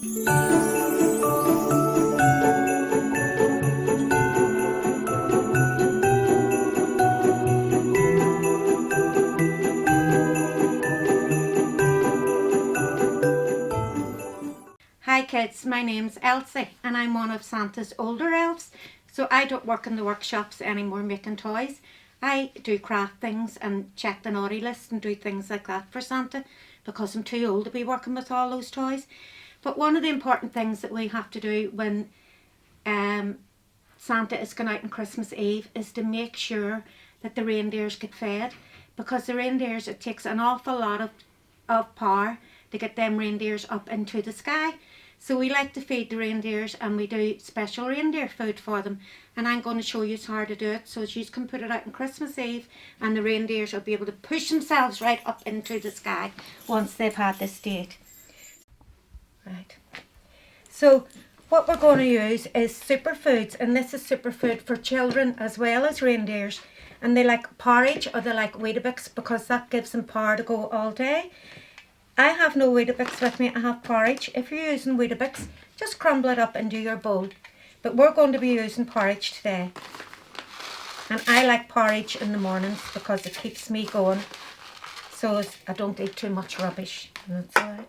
Hi kids, my name's Elsie and I'm one of Santa's older elves, so I don't work in the workshops anymore making toys. I do craft things and check the naughty list and do things like that for Santa because I'm too old to be working with all those toys. But one of the important things that we have to do when Santa is going out on Christmas Eve is to make sure that the reindeers get fed, because the reindeers, it takes an awful lot of power to get them reindeers up into the sky. So we like to feed the reindeers and we do special reindeer food for them. And I'm going to show you how to do it so you can put it out on Christmas Eve and the reindeers will be able to push themselves right up into the sky once they've had this date. Right. So what we're going to use is superfoods, and this is superfood for children as well as reindeers. And they like porridge or they like Weetabix because that gives them power to go all day. I have no Weetabix with me, I have porridge. If you're using Weetabix, just crumble it up into your bowl. But we're going to be using porridge today. And I like porridge in the mornings because it keeps me going, so I don't eat too much rubbish. That's all right.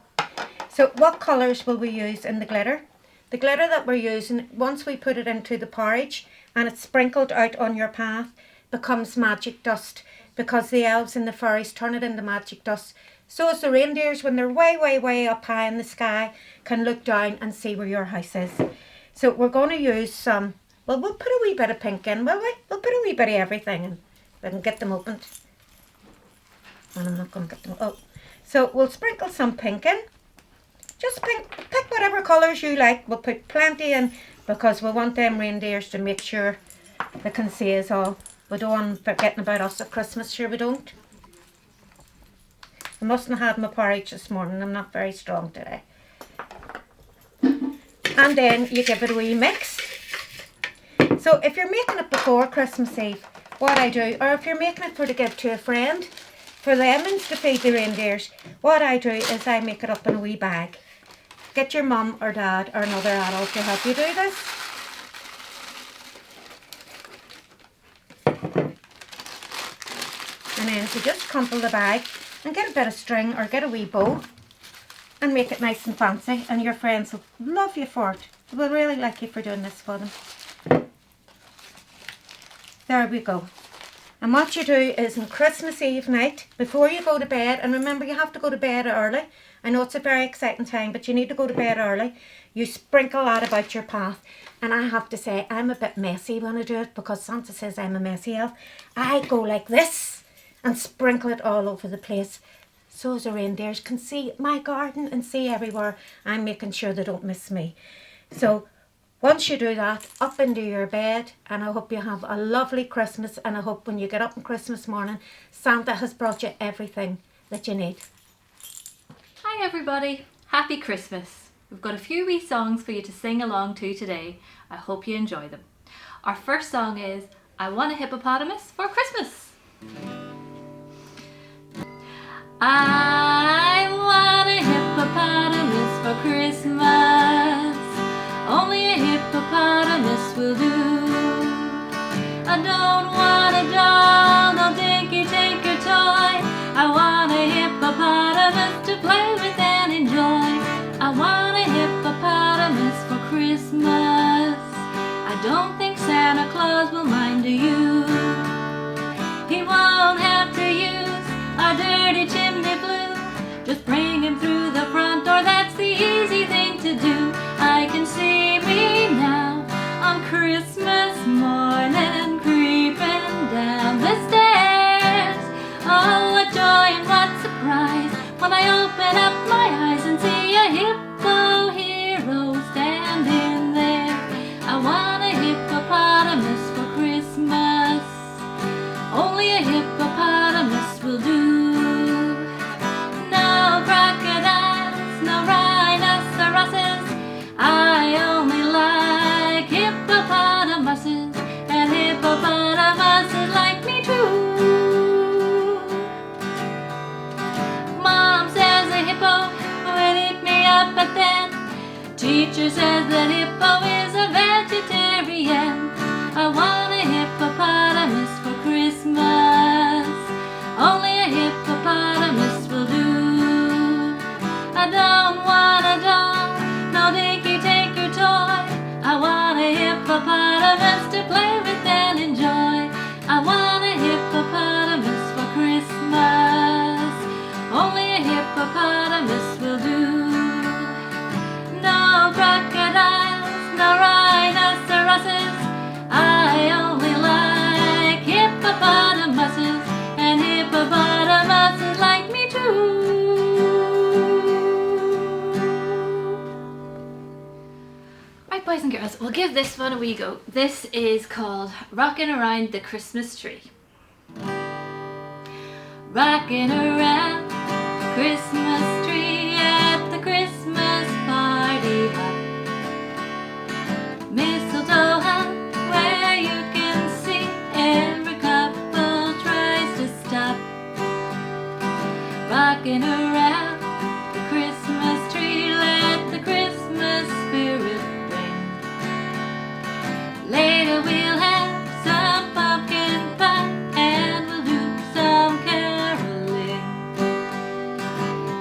So what colours will we use in the glitter? The glitter that we're using, once we put it into the porridge and it's sprinkled out on your path, becomes magic dust, because the elves and the fairies turn it into magic dust. So as the reindeers, when they're way, way, way up high in the sky, can look down and see where your house is. So we're going to use some, well, we'll put a wee bit of pink in, will we? We'll put a wee bit of everything in. We can get them opened. And I'm not going to get them, oh. So we'll sprinkle some pink in. Just pick whatever colours you like. We'll put plenty in because we want them reindeers to make sure they can see us all. We don't want them forgetting about us at Christmas, sure we don't. I mustn't have my porridge this morning, I'm not very strong today. And then you give it a wee mix. So if you're making it before Christmas Eve, what I do, or if you're making it for to give to a friend, for them and to feed the reindeers, what I do is I make it up in a wee bag. Get your mum or dad or another adult to help you do this. And then you just crumple the bag and get a bit of string or get a wee bow and make it nice and fancy, and your friends will love you for it. They will really like you for doing this for them. There we go. And what you do is on Christmas Eve night, before you go to bed, and remember you have to go to bed early. I know it's a very exciting time, but you need to go to bed early. You sprinkle that about your path. And I have to say, I'm a bit messy when I do it because Santa says I'm a messy elf. I go like this and sprinkle it all over the place so the reindeers can see my garden and see everywhere. I'm making sure they don't miss me. So once you do that, up into your bed, and I hope you have a lovely Christmas, and I hope when you get up on Christmas morning, Santa has brought you everything that you need. Hi everybody, happy Christmas. We've got a few wee songs for you to sing along to today. I hope you enjoy them. Our first song is I Want a Hippopotamus for Christmas. I want a hippopotamus for Christmas. Only a hippopotamus will do. I don't want a doll, no dinky tinker toy. I want a hippopotamus to play with and enjoy. I want a hippopotamus for Christmas. I don't think Santa Claus will mind, do you? He won't have to use our dirty chimney flue. Just bring him through the front door, that's the easy thing to do. I can see me now on Christmas morning, creeping down the stairs. Oh, what joy and what surprise when I open up my eyes and see a hippo hero standing there. I want a hippopotamus for Christmas. Only a hippopotamus will do. No crocodiles, no rhinos, Teacher says that Hippo is a vegetarian. I want a hippopotamus for Christmas. Only a hippopotamus will do. I don't want a doll, no dinky tinker toy. I want a hippopotamus to play with and enjoy. I want a hippopotamus for Christmas. Only a hippopotamus will do. No crocodiles, no rhinoceroses. I only like hippopotamuses, and hippopotamuses like me too. Right, boys and girls, we'll give this one a wee go. This is called Rockin' Around the Christmas Tree. Rockin' around the Christmas tree at the Christmas party hut. Mistletoe hung where you can see every couple tries to stop. Rockin' around the Christmas tree, let the Christmas spirit ring. Later we'll have some pumpkin pie and we'll do some caroling.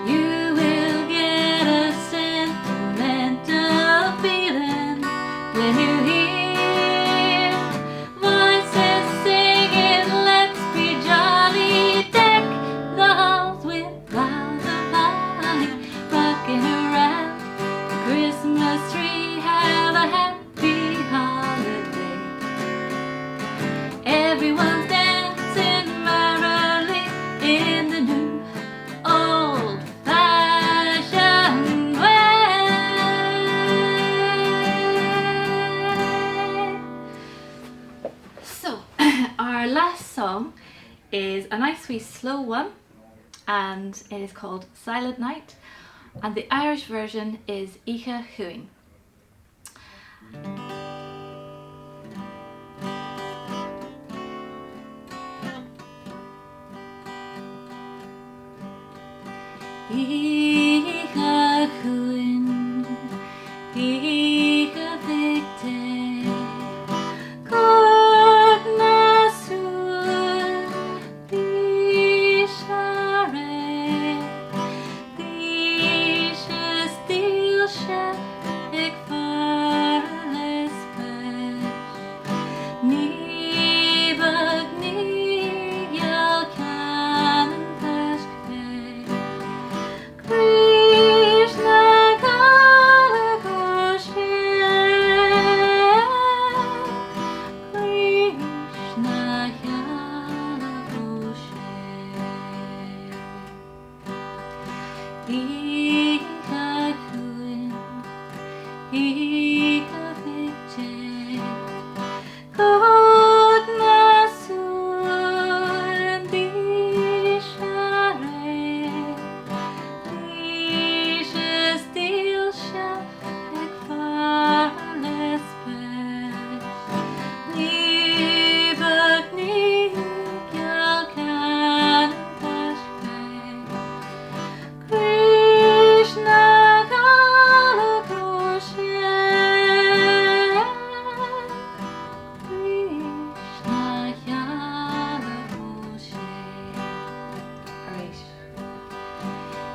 You will get a sentimental feeling when you hear voices singing, let's be jolly. Deck the halls with boughs of holly. Rocking around the Christmas tree, have a happy holiday. Everyone's dancing merrily in the new old-fashioned way. So, our last song is a nice wee slow one, and it is called Silent Night, and the Irish version is Icha Huing. Icha Huing, Icha Victe, Good Nasul, Bishare, Bishas Dilsha, Ikfarles Pesh, Nibag Niyal Kanan Peshke, Krishna Galagoshe, Krishna Galagoshe. Icha Huin, Icha Victe, Good Nasul, Bishare, Bishas Dilsha, Ekfarles Pesh, Nibak Niyal Kanan Peshke, Krishna Galagoshe, Krishna Galagoshe. Alright.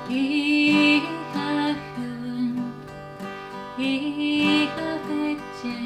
Icha Huin, Icha Victe,